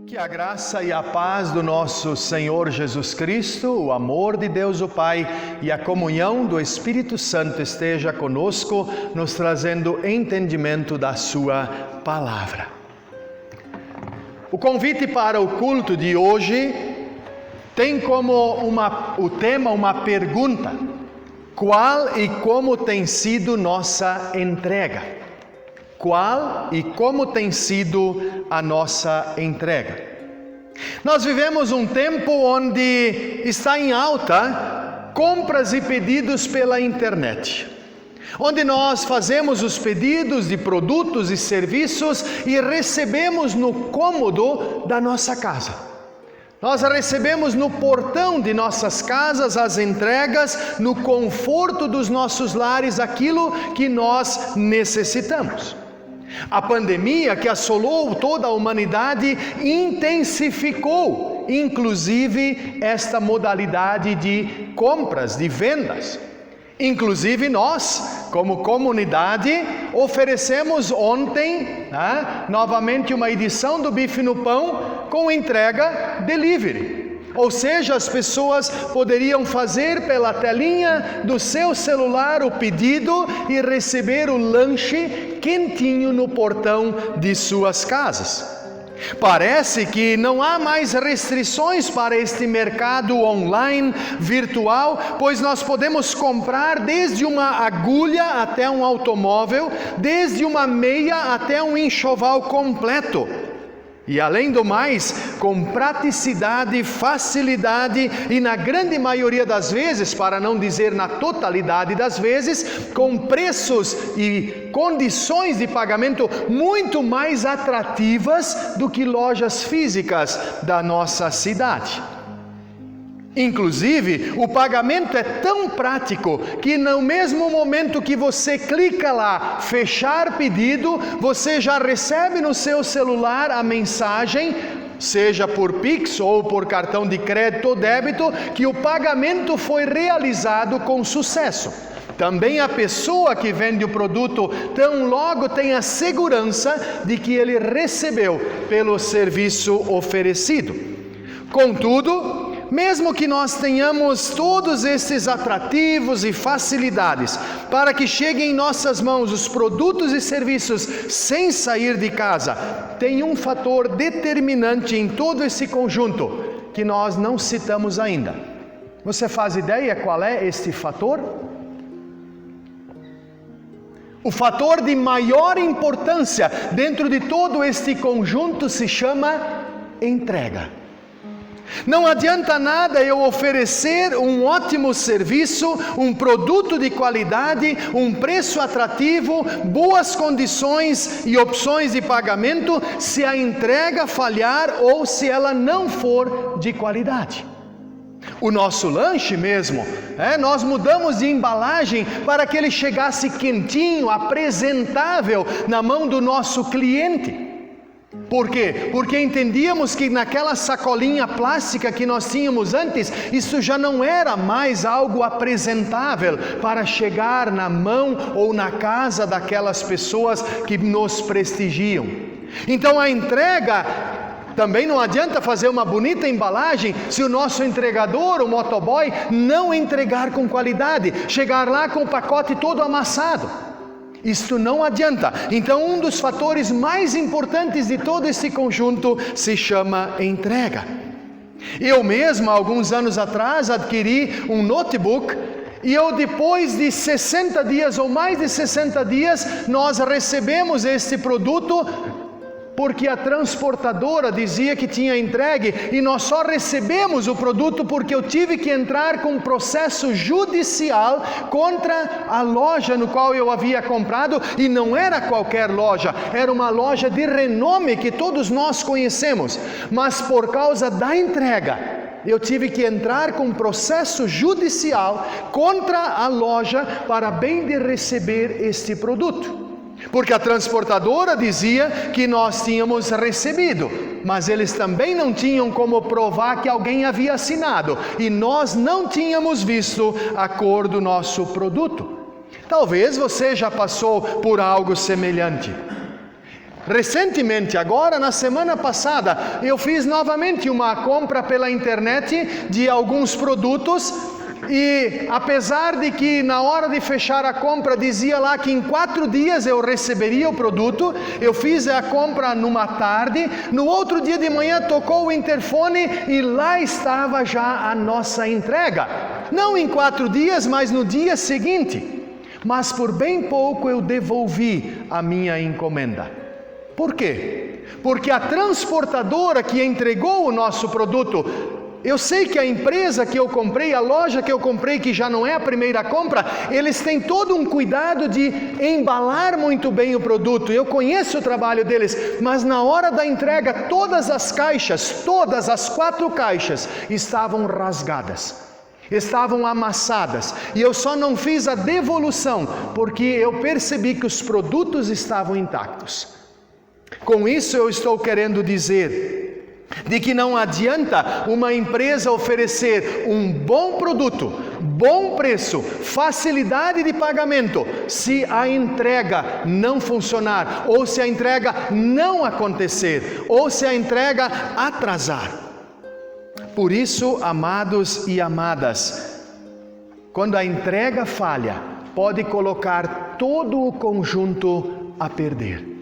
Que a graça e a paz do nosso Senhor Jesus Cristo, o amor de Deus o Pai e a comunhão do Espírito Santo esteja conosco, nos trazendo entendimento da sua palavra. O convite para o culto de hoje tem como o tema uma pergunta: qual e como tem sido nossa entrega? Qual e como tem sido a nossa entrega? Nós vivemos um tempo onde está em alta compras e pedidos pela internet, onde nós fazemos os pedidos de produtos e serviços e recebemos no cômodo da nossa casa. Nós recebemos no portão de nossas casas as entregas, no conforto dos nossos lares, aquilo que nós necessitamos. A pandemia que assolou toda a humanidade intensificou, inclusive, esta modalidade de compras, de vendas. Inclusive nós, como comunidade, oferecemos ontem, novamente uma edição do Bife no Pão com entrega delivery. Ou seja, as pessoas poderiam fazer pela telinha do seu celular o pedido e receber o lanche quentinho no portão de suas casas. Parece que não há mais restrições para este mercado online, virtual, pois nós podemos comprar desde uma agulha até um automóvel, desde uma meia até um enxoval completo. E além do mais, com praticidade, facilidade e na grande maioria das vezes, para não dizer na totalidade das vezes, com preços e condições de pagamento muito mais atrativas do que lojas físicas da nossa cidade. Inclusive, o pagamento é tão prático que no mesmo momento que você clica lá, fechar pedido, você já recebe no seu celular a mensagem, seja por Pix ou por cartão de crédito ou débito, que o pagamento foi realizado com sucesso. Também a pessoa que vende o produto tão logo tem a segurança de que ele recebeu pelo serviço oferecido. Contudo, mesmo que nós tenhamos todos esses atrativos e facilidades para que cheguem em nossas mãos os produtos e serviços sem sair de casa, tem um fator determinante em todo esse conjunto que nós não citamos ainda. Você faz ideia qual é este fator? O fator de maior importância dentro de todo este conjunto se chama entrega. Não adianta nada eu oferecer um ótimo serviço, um produto de qualidade, um preço atrativo, boas condições e opções de pagamento, se a entrega falhar ou se ela não for de qualidade. O nosso lanche mesmo, nós mudamos de embalagem para que ele chegasse quentinho, apresentável na mão do nosso cliente. Por quê? Porque entendíamos que naquela sacolinha plástica que nós tínhamos antes, isso já não era mais algo apresentável para chegar na mão ou na casa daquelas pessoas que nos prestigiam. Então a entrega, também não adianta fazer uma bonita embalagem se o nosso entregador, o motoboy, não entregar com qualidade, chegar lá com o pacote todo amassado. Isto não adianta. Então um dos fatores mais importantes de todo esse conjunto se chama entrega. Eu mesmo, alguns anos atrás, adquiri um notebook E depois de 60 dias ou mais de 60 dias, nós recebemos este produto, porque a transportadora dizia que tinha entregue, e nós só recebemos o produto porque eu tive que entrar com um processo judicial contra a loja no qual eu havia comprado, e não era qualquer loja, era uma loja de renome que todos nós conhecemos, mas por causa da entrega, eu tive que entrar com um processo judicial contra a loja para bem de receber este produto. Porque a transportadora dizia que nós tínhamos recebido, mas eles também não tinham como provar que alguém havia assinado, e nós não tínhamos visto a cor do nosso produto. Talvez você já passou por algo semelhante. Recentemente, agora na semana passada, eu fiz novamente uma compra pela internet de alguns produtos, e apesar de que na hora de fechar a compra dizia lá que em 4 dias eu receberia o produto, eu fiz a compra numa tarde, no outro dia de manhã tocou o interfone e lá estava já a nossa entrega. Não em 4 dias, mas no dia seguinte. Mas por bem pouco eu devolvi a minha encomenda. Por quê? Porque a transportadora que entregou o nosso produto, eu sei que a empresa que eu comprei, a loja que eu comprei, que já não é a primeira compra, eles têm todo um cuidado de embalar muito bem o produto. Eu conheço o trabalho deles, mas na hora da entrega, todas as caixas, todas as 4 caixas estavam rasgadas. Estavam amassadas, e eu só não fiz a devolução, porque eu percebi que os produtos estavam intactos. Com isso eu estou querendo dizer de que não adianta uma empresa oferecer um bom produto, bom preço, facilidade de pagamento, se a entrega não funcionar, ou se a entrega não acontecer, ou se a entrega atrasar. Por isso, amados e amadas, quando a entrega falha, pode colocar todo o conjunto a perder.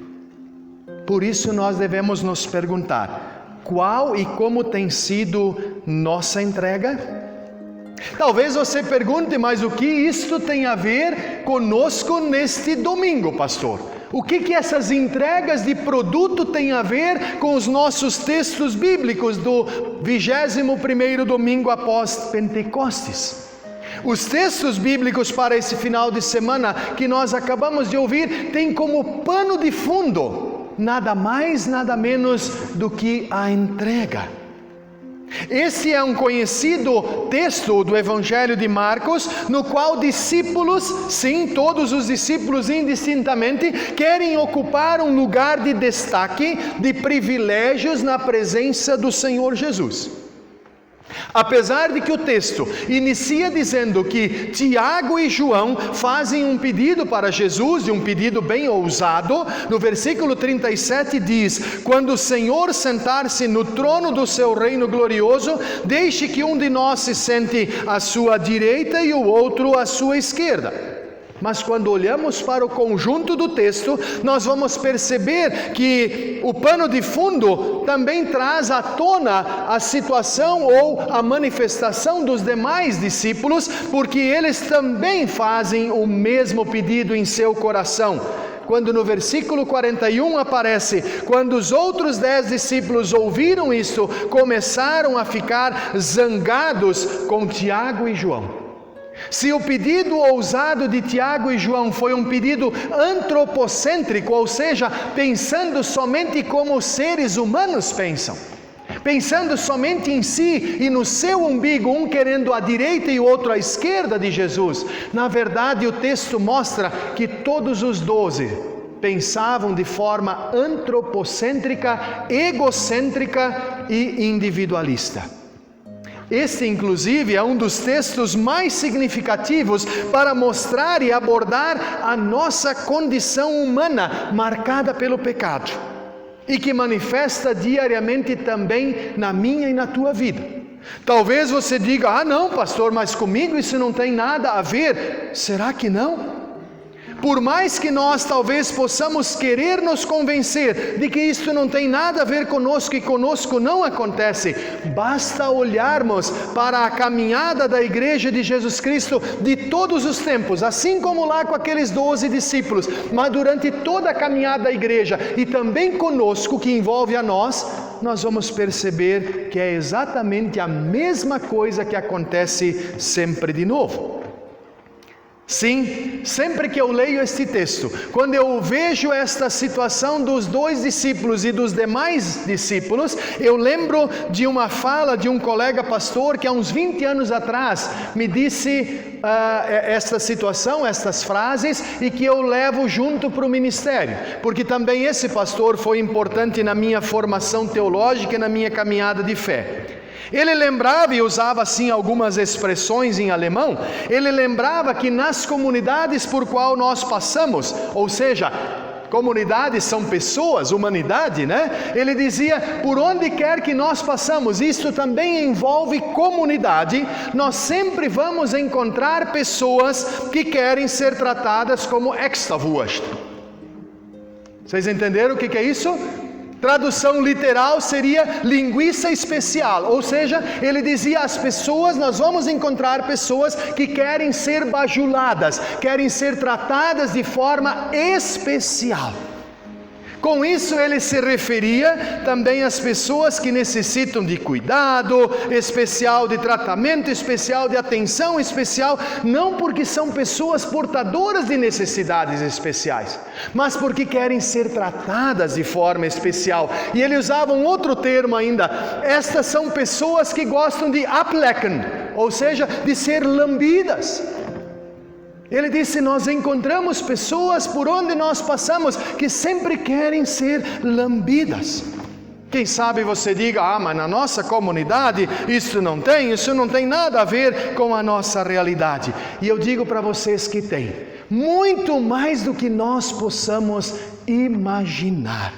Por isso nós devemos nos perguntar, qual e como tem sido nossa entrega? Talvez você pergunte, mas o que isto tem a ver conosco neste domingo, pastor? O que essas entregas de produto têm a ver com os nossos textos bíblicos do 21º domingo após Pentecostes? Os textos bíblicos para esse final de semana que nós acabamos de ouvir têm como pano de fundo nada mais, nada menos do que a entrega. Esse é um conhecido texto do Evangelho de Marcos, no qual discípulos, sim, todos os discípulos indistintamente, querem ocupar um lugar de destaque, de privilégios na presença do Senhor Jesus. Apesar de que o texto inicia dizendo que Tiago e João fazem um pedido para Jesus, e um pedido bem ousado, no versículo 37 diz: quando o Senhor sentar-se no trono do seu reino glorioso, deixe que um de nós se sente à sua direita e o outro à sua esquerda. Mas quando olhamos para o conjunto do texto, nós vamos perceber que o pano de fundo também traz à tona a situação ou a manifestação dos demais discípulos, porque eles também fazem o mesmo pedido em seu coração. Quando no versículo 41 aparece: quando os outros 10 discípulos ouviram isto, começaram a ficar zangados com Tiago e João. Se o pedido ousado de Tiago e João foi um pedido antropocêntrico, ou seja, pensando somente como os seres humanos pensam, pensando somente em si e no seu umbigo, um querendo a direita e o outro à esquerda de Jesus, na verdade o texto mostra que todos os 12 pensavam de forma antropocêntrica, egocêntrica e individualista. Este, inclusive, é um dos textos mais significativos para mostrar e abordar a nossa condição humana marcada pelo pecado e que manifesta diariamente também na minha e na tua vida. Talvez você diga: ah não, pastor, mas comigo isso não tem nada a ver. Será que não? Por mais que nós talvez possamos querer nos convencer de que isto não tem nada a ver conosco e conosco não acontece, basta olharmos para a caminhada da igreja de Jesus Cristo de todos os tempos, assim como lá com aqueles 12 discípulos, mas durante toda a caminhada da igreja e também conosco, que envolve a nós vamos perceber que é exatamente a mesma coisa que acontece sempre de novo. Sim, sempre que eu leio este texto, quando eu vejo esta situação dos 2 discípulos e dos demais discípulos, eu lembro de uma fala de um colega pastor que há uns 20 anos atrás me disse esta situação, estas frases, e que eu levo junto para o ministério, porque também esse pastor foi importante na minha formação teológica e na minha caminhada de fé. Ele lembrava e usava assim algumas expressões em alemão. Ele lembrava que nas comunidades por qual nós passamos, ou seja, comunidades são pessoas, humanidade, né? Ele dizia, por onde quer que nós passamos, isto também envolve comunidade, nós sempre vamos encontrar pessoas que querem ser tratadas como Extrawurst. Vocês entenderam o que é isso? Tradução literal seria linguiça especial, ou seja, ele dizia às pessoas, nós vamos encontrar pessoas que querem ser bajuladas, querem ser tratadas de forma especial. Com isso ele se referia também às pessoas que necessitam de cuidado especial, de tratamento especial, de atenção especial, não porque são pessoas portadoras de necessidades especiais, mas porque querem ser tratadas de forma especial. E ele usava um outro termo ainda, estas são pessoas que gostam de ablecken, ou seja, de ser lambidas. Ele disse, nós encontramos pessoas por onde nós passamos que sempre querem ser lambidas. Quem sabe você diga, mas na nossa comunidade isso não tem nada a ver com a nossa realidade. E eu digo para vocês que tem, muito mais do que nós possamos imaginar.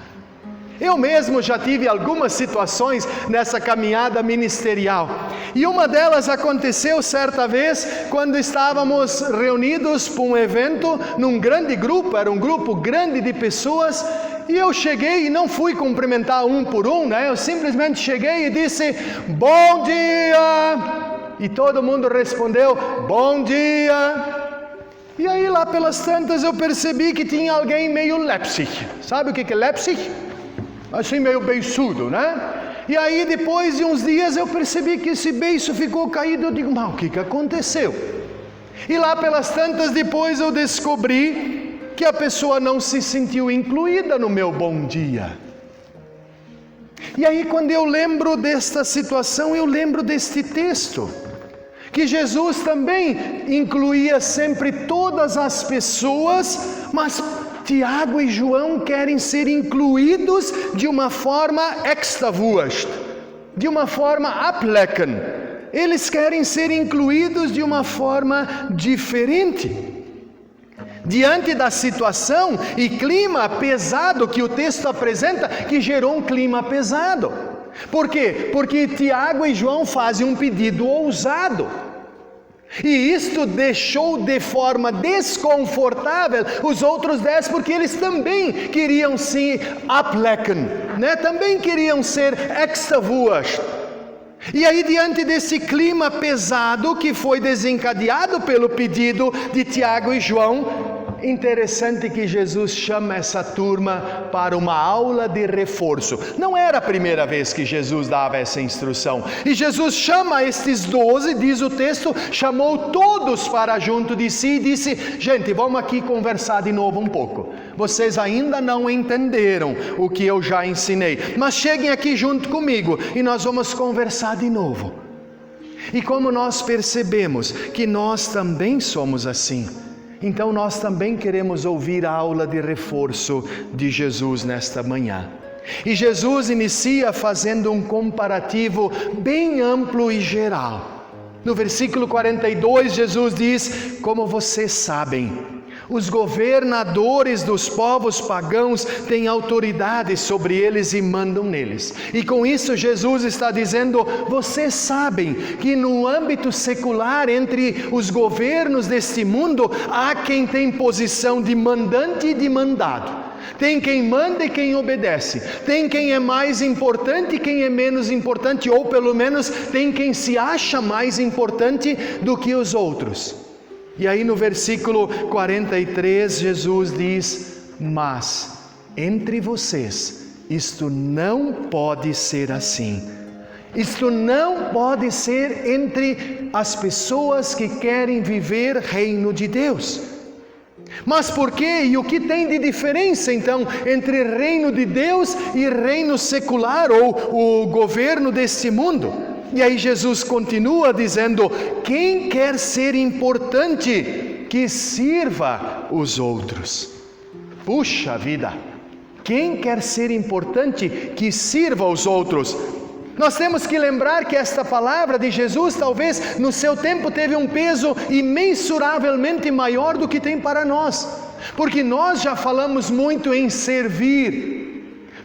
Eu mesmo já tive algumas situações nessa caminhada ministerial, e uma delas aconteceu certa vez, quando estávamos reunidos para um evento, num grande grupo, era um grupo grande de pessoas, e eu cheguei e não fui cumprimentar um por um, né? Eu simplesmente cheguei e disse, bom dia, e todo mundo respondeu, bom dia. E aí lá pelas tantas eu percebi que tinha alguém meio Leipzig. Sabe o que é Leipzig? Assim meio beiçudo, né? E aí depois de uns dias eu percebi que esse beiço ficou caído. Eu digo, mas o que aconteceu? E lá pelas tantas depois eu descobri que a pessoa não se sentiu incluída no meu bom dia. E aí quando eu lembro desta situação, eu lembro deste texto, que Jesus também incluía sempre todas as pessoas, mas Tiago e João querem ser incluídos de uma forma Extrawurst, de uma forma ablecken. Eles querem ser incluídos de uma forma diferente. Diante da situação e clima pesado que o texto apresenta, que gerou um clima pesado. Por quê? Porque Tiago e João fazem um pedido ousado. E isto deixou de forma desconfortável os outros 10, porque eles também queriam se ablecken, né? Também queriam ser Extrawurst. E aí, diante desse clima pesado que foi desencadeado pelo pedido de Tiago e João, interessante que Jesus chama essa turma para uma aula de reforço. Não era a primeira vez que Jesus dava essa instrução. E Jesus chama estes 12, diz o texto, chamou todos para junto de si e disse, gente, vamos aqui conversar de novo um pouco. Vocês ainda não entenderam o que eu já ensinei, mas cheguem aqui junto comigo e nós vamos conversar de novo. E como nós percebemos que nós também somos assim, então nós também queremos ouvir a aula de reforço de Jesus nesta manhã. E Jesus inicia fazendo um comparativo bem amplo e geral. No versículo 42, Jesus diz, como vocês sabem, Os governadores dos povos pagãos têm autoridade sobre eles e mandam neles. E com isso Jesus está dizendo: vocês sabem que no âmbito secular, entre os governos deste mundo, há quem tem posição de mandante e de mandado. Tem quem manda e quem obedece. Tem quem é mais importante e quem é menos importante, ou pelo menos tem quem se acha mais importante do que os outros. E aí no versículo 43, Jesus diz: mas entre vocês isto não pode ser assim. Isto não pode ser entre as pessoas que querem viver reino de Deus. Mas por quê? E o que tem de diferença então entre reino de Deus e reino secular, ou o governo deste mundo? E aí Jesus continua dizendo: quem quer ser importante, que sirva os outros. Puxa vida! Quem quer ser importante, que sirva os outros. Nós temos que lembrar que esta palavra de Jesus, talvez no seu tempo, teve um peso imensuravelmente maior do que tem para nós. Porque nós já falamos muito em servir.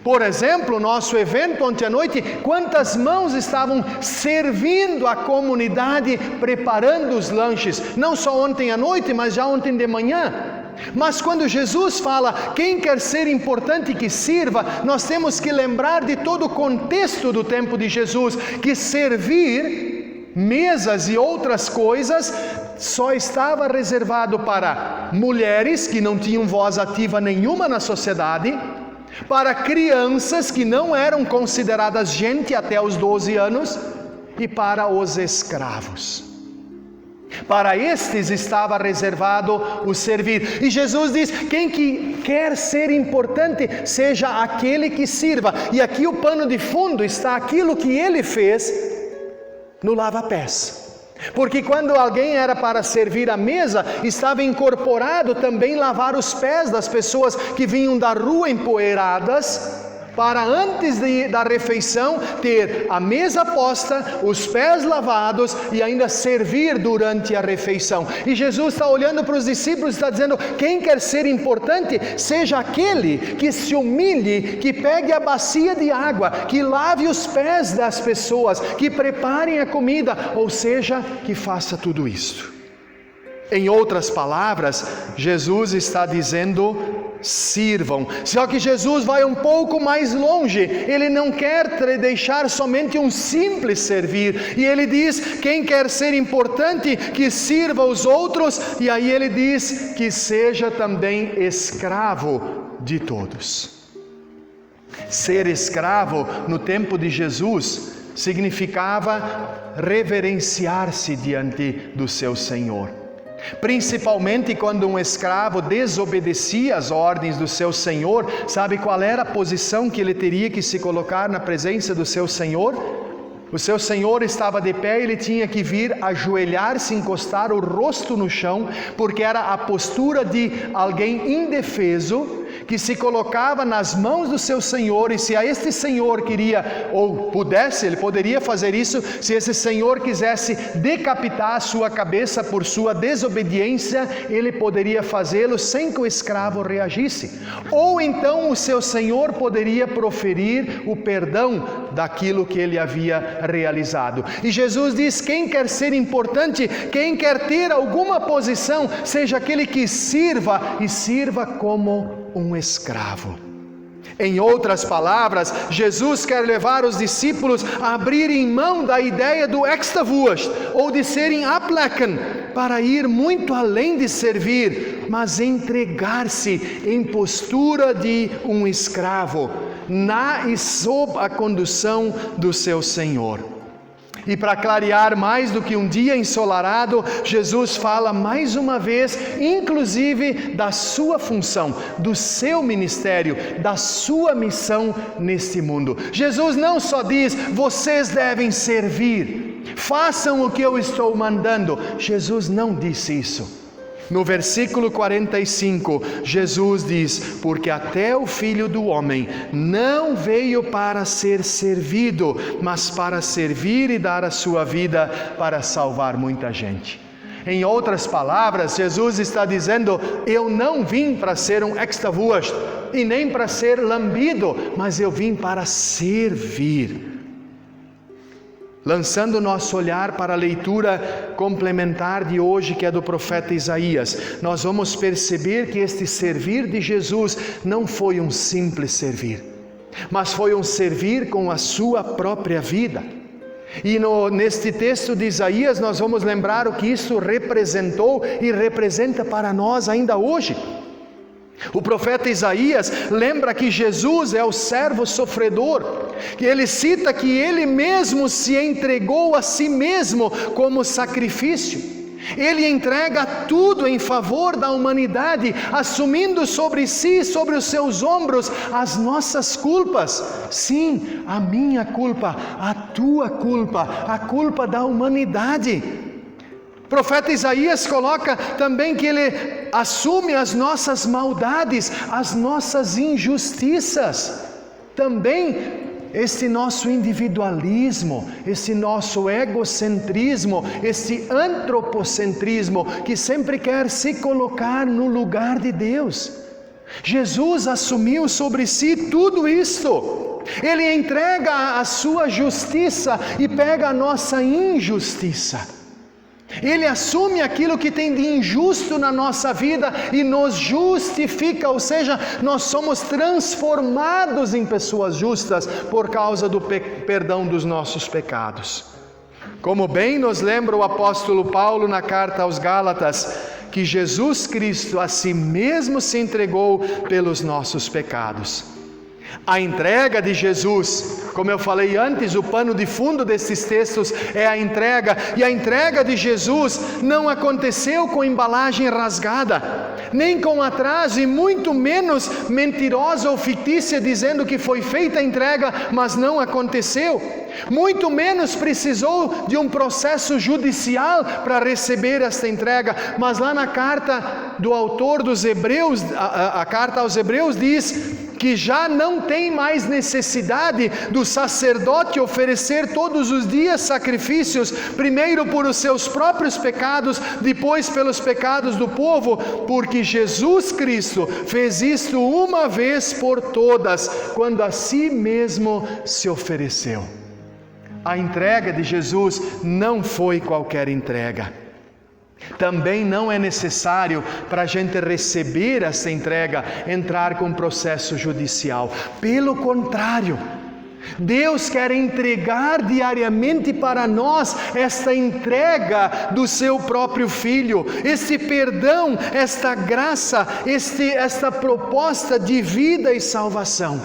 Por exemplo, nosso evento ontem à noite, quantas mãos estavam servindo a comunidade, preparando os lanches, não só ontem à noite, mas já ontem de manhã. Mas quando Jesus fala, quem quer ser importante que sirva, nós temos que lembrar de todo o contexto do tempo de Jesus, que servir mesas e outras coisas só estava reservado para mulheres que não tinham voz ativa nenhuma na sociedade, para crianças que não eram consideradas gente até os 12 anos e para os escravos. Para estes estava reservado o servir. E Jesus diz: quem que quer ser importante, seja aquele que sirva. E aqui o pano de fundo está aquilo que ele fez no lava-pés. Porque quando alguém era para servir a mesa, estava incorporado também lavar os pés das pessoas que vinham da rua empoeiradas, para antes da refeição ter a mesa posta, os pés lavados e ainda servir durante a refeição. E Jesus está olhando para os discípulos e está dizendo: quem quer ser importante, seja aquele que se humilhe, que pegue a bacia de água, que lave os pés das pessoas, que preparem a comida, ou seja, que faça tudo isso. Em outras palavras, Jesus está dizendo: sirvam. Só que Jesus vai um pouco mais longe. Ele não quer deixar somente um simples servir. E ele diz: quem quer ser importante, que sirva os outros. E aí ele diz que seja também escravo de todos. Ser escravo no tempo de Jesus significava reverenciar-se diante do seu Senhor. Principalmente quando um escravo desobedecia às ordens do seu senhor, sabe qual era a posição que ele teria que se colocar na presença do seu senhor? O seu senhor estava de pé e ele tinha que vir ajoelhar-se, encostar o rosto no chão, porque era a postura de alguém indefeso, que se colocava nas mãos do seu senhor, e se a este senhor queria, ou pudesse, ele poderia fazer isso, se esse senhor quisesse decapitar a sua cabeça por sua desobediência, ele poderia fazê-lo sem que o escravo reagisse. Ou então o seu senhor poderia proferir o perdão daquilo que ele havia realizado. E Jesus diz: quem quer ser importante, quem quer ter alguma posição, seja aquele que sirva, e sirva como um escravo. Em outras palavras, Jesus quer levar os discípulos a abrirem mão da ideia do extrawurst, ou de serem aplaken, para ir muito além de servir, mas entregar-se em postura de um escravo, na e sob a condução do seu Senhor. E para clarear mais do que um dia ensolarado, Jesus fala mais uma vez, inclusive da sua função, do seu ministério, da sua missão neste mundo. Jesus não só diz: vocês devem servir, façam o que eu estou mandando. Jesus não disse isso. No versículo 45, Jesus diz: porque até o Filho do Homem não veio para ser servido, mas para servir e dar a sua vida para salvar muita gente. Em outras palavras, Jesus está dizendo: eu não vim para ser um extrawurst e nem para ser lambido, mas eu vim para servir. Lançando nosso olhar para a leitura complementar de hoje, que é do profeta Isaías, nós vamos perceber que este servir de Jesus não foi um simples servir, mas foi um servir com a sua própria vida. E neste texto de Isaías nós vamos lembrar o que isso representou e representa para nós ainda hoje. O profeta Isaías lembra que Jesus é o servo sofredor, que ele cita que ele mesmo se entregou a si mesmo como sacrifício. Ele entrega tudo em favor da humanidade, assumindo sobre si, sobre os seus ombros, as nossas culpas. Sim, a minha culpa, a tua culpa, a culpa da humanidade. O profeta Isaías coloca também que ele assume as nossas maldades, as nossas injustiças. Também este nosso individualismo, esse nosso egocentrismo, esse antropocentrismo que sempre quer se colocar no lugar de Deus. Jesus assumiu sobre si tudo isto. Ele entrega a sua justiça e pega a nossa injustiça. Ele assume aquilo que tem de injusto na nossa vida e nos justifica, ou seja, nós somos transformados em pessoas justas por causa do perdão dos nossos pecados. Como bem nos lembra o apóstolo Paulo na carta aos Gálatas, que Jesus Cristo a si mesmo se entregou pelos nossos pecados. A entrega de Jesus, como eu falei antes, o pano de fundo desses textos é a entrega, e a entrega de Jesus não aconteceu com embalagem rasgada, nem com atraso e muito menos mentirosa ou fictícia dizendo que foi feita a entrega, mas não aconteceu. Muito menos precisou de um processo judicial para receber esta entrega, mas lá na carta do autor dos Hebreus, a carta aos Hebreus diz que já não tem mais necessidade do sacerdote oferecer todos os dias sacrifícios, primeiro por os seus próprios pecados, depois pelos pecados do povo, porque Jesus Cristo fez isto uma vez por todas, quando a si mesmo se ofereceu. A entrega de Jesus não foi qualquer entrega. Também não é necessário, para a gente receber essa entrega, entrar com processo judicial. Pelo contrário, Deus quer entregar diariamente para nós esta entrega do seu próprio Filho, este perdão, esta graça, esta proposta de vida e salvação.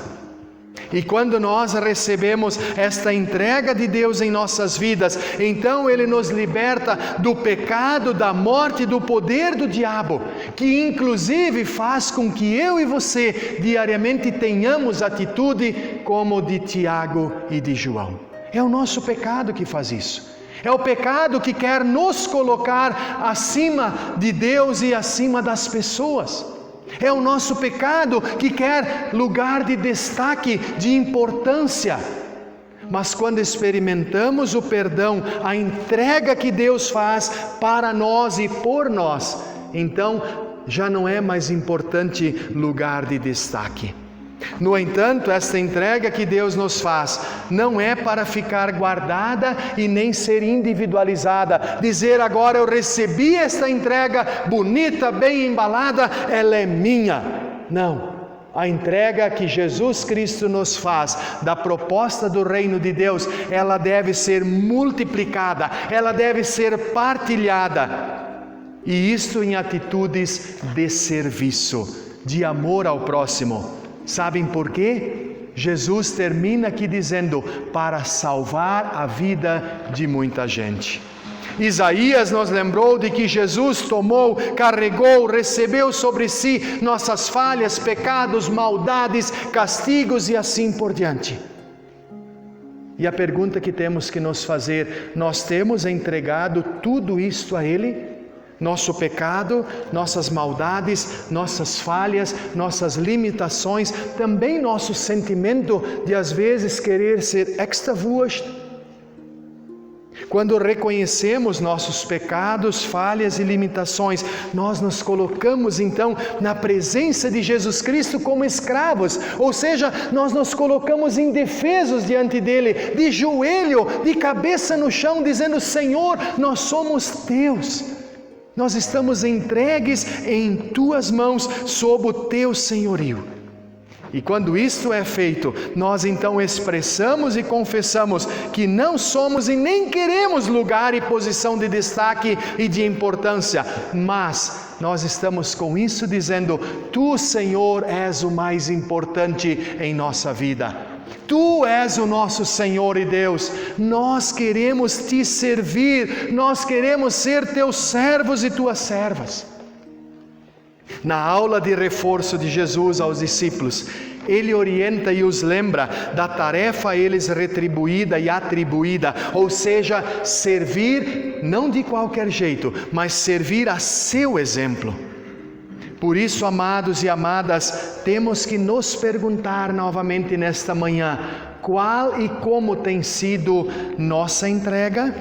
E quando nós recebemos esta entrega de Deus em nossas vidas, então Ele nos liberta do pecado, da morte e do poder do diabo, que inclusive faz com que eu e você diariamente tenhamos atitude como de Tiago e de João. É o nosso pecado que faz isso. É o pecado que quer nos colocar acima de Deus e acima das pessoas. É o nosso pecado que quer lugar de destaque, de importância. Mas quando experimentamos o perdão, a entrega que Deus faz para nós e por nós, então já não é mais importante lugar de destaque. No entanto, esta entrega que Deus nos faz não é para ficar guardada e nem ser individualizada. Dizer agora eu recebi esta entrega bonita, bem embalada, ela é minha. Não. A entrega que Jesus Cristo nos faz da proposta do reino de Deus, ela deve ser multiplicada, ela deve ser partilhada. E isto em atitudes de serviço, de amor ao próximo. Sabem por quê? Jesus termina aqui dizendo: para salvar a vida de muita gente. Isaías nos lembrou de que Jesus tomou, carregou, recebeu sobre si nossas falhas, pecados, maldades, castigos e assim por diante. E a pergunta que temos que nos fazer: nós temos entregado tudo isto a Ele? Nosso pecado, nossas maldades, nossas falhas, nossas limitações, também nosso sentimento de às vezes querer ser extrawurst. Quando reconhecemos nossos pecados, falhas e limitações, nós nos colocamos então na presença de Jesus Cristo como escravos, ou seja, nós nos colocamos indefesos diante dele, de joelho, de cabeça no chão, dizendo: Senhor, nós somos teus, nós estamos entregues em tuas mãos, sob o teu senhorio. E quando isto é feito, nós então expressamos e confessamos que não somos e nem queremos lugar e posição de destaque e de importância, mas nós estamos com isso dizendo: Tu, Senhor, és o mais importante em nossa vida. Tu és o nosso Senhor e Deus. Nós queremos te servir, nós queremos ser teus servos e tuas servas. Na aula de reforço de Jesus aos discípulos, ele orienta e os lembra da tarefa a eles retribuída e atribuída, ou seja, servir não de qualquer jeito, mas servir a seu exemplo. Por isso, amados e amadas, temos que nos perguntar novamente nesta manhã: qual e como tem sido nossa entrega?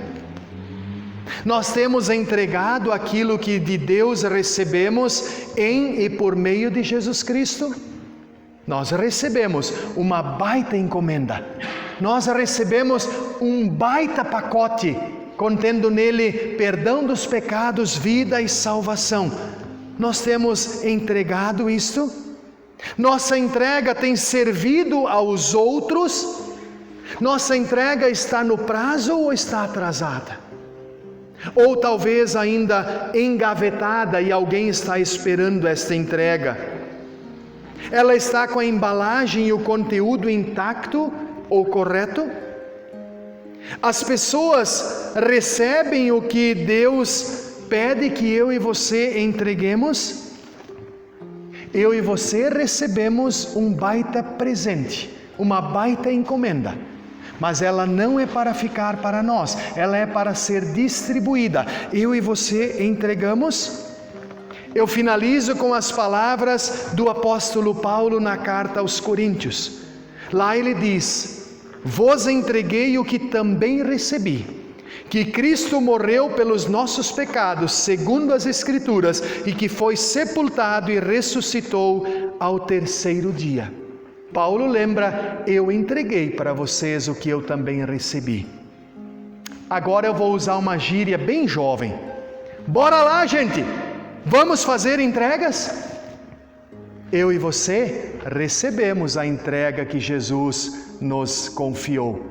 Nós temos entregado aquilo que de Deus recebemos em e por meio de Jesus Cristo? Nós recebemos uma baita encomenda, nós recebemos um baita pacote, contendo nele perdão dos pecados, vida e salvação. Nós temos entregado isto? Nossa entrega tem servido aos outros? Nossa entrega está no prazo ou está atrasada? Ou talvez ainda engavetada e alguém está esperando esta entrega? Ela está com a embalagem e o conteúdo intacto ou correto? As pessoas recebem o que Deus pede que eu e você entreguemos? Eu e você recebemos um baita presente, uma baita encomenda. Mas ela não é para ficar para nós, ela é para ser distribuída. Eu e você entregamos? Eu finalizo com as palavras do apóstolo Paulo na carta aos Coríntios. Lá ele diz: vos entreguei o que também recebi, que Cristo morreu pelos nossos pecados, segundo as Escrituras, e que foi sepultado e ressuscitou ao terceiro dia. Paulo lembra: eu entreguei para vocês o que eu também recebi. Agora eu vou usar uma gíria bem jovem. Bora lá, gente! Vamos fazer entregas? Eu e você recebemos a entrega que Jesus nos confiou,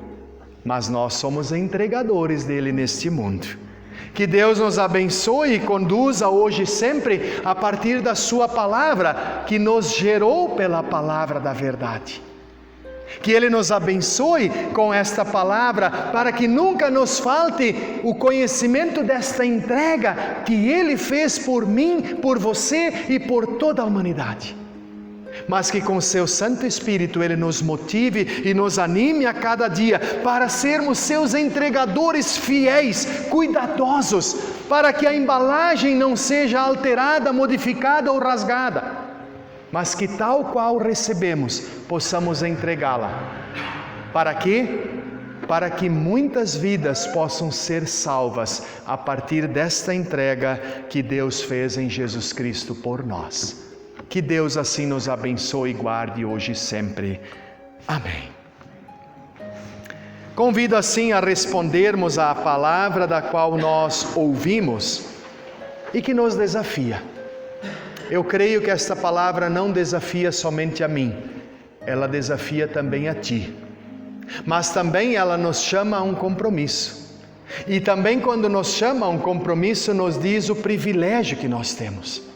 mas nós somos entregadores dele neste mundo. Que Deus nos abençoe e conduza hoje e sempre a partir da sua palavra, que nos gerou pela palavra da verdade. Que Ele nos abençoe com esta palavra, para que nunca nos falte o conhecimento desta entrega que Ele fez por mim, por você e por toda a humanidade. Mas que com seu Santo Espírito Ele nos motive e nos anime a cada dia para sermos seus entregadores fiéis, cuidadosos, para que a embalagem não seja alterada, modificada ou rasgada, mas que tal qual recebemos, possamos entregá-la. Para quê? Para que muitas vidas possam ser salvas a partir desta entrega que Deus fez em Jesus Cristo por nós. Que Deus assim nos abençoe e guarde hoje e sempre. Amém. Convido assim a respondermos à palavra da qual nós ouvimos e que nos desafia. Eu creio que esta palavra não desafia somente a mim, ela desafia também a ti. Mas também ela nos chama a um compromisso. E também quando nos chama a um compromisso, nos diz o privilégio que nós temos.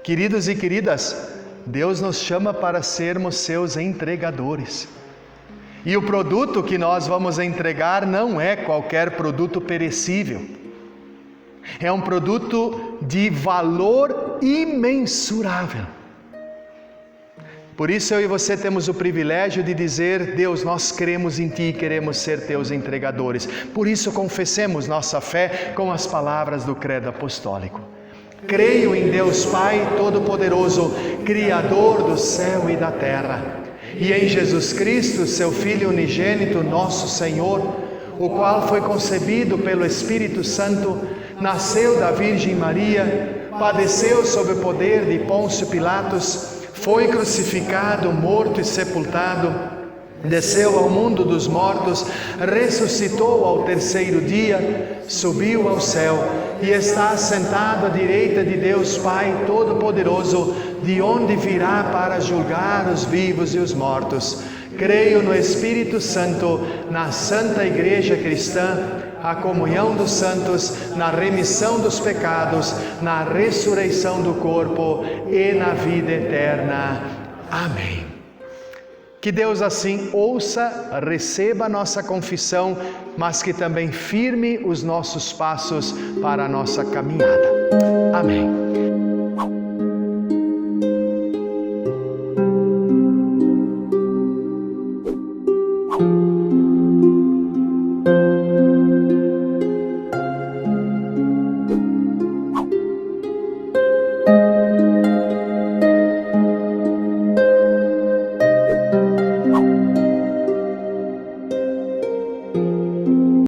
Queridos e queridas, Deus nos chama para sermos seus entregadores. E o produto que nós vamos entregar não é qualquer produto perecível. É um produto de valor imensurável. Por isso eu e você temos o privilégio de dizer: Deus, nós cremos em Ti e queremos ser Teus entregadores. Por isso confessemos nossa fé com as palavras do credo apostólico. Creio em Deus Pai Todo-Poderoso, Criador do céu e da terra, e em Jesus Cristo, Seu Filho unigênito, nosso Senhor, o qual foi concebido pelo Espírito Santo, nasceu da Virgem Maria, padeceu sob o poder de Pôncio Pilatos, foi crucificado, morto e sepultado, desceu ao mundo dos mortos, ressuscitou ao terceiro dia, subiu ao céu e está assentado à direita de Deus Pai Todo-Poderoso, de onde virá para julgar os vivos e os mortos. Creio no Espírito Santo, na Santa Igreja Cristã, a comunhão dos santos, na remissão dos pecados, na ressurreição do corpo e na vida eterna. Amém. Que Deus assim ouça, receba a nossa confissão, mas que também firme os nossos passos para a nossa caminhada. Amém.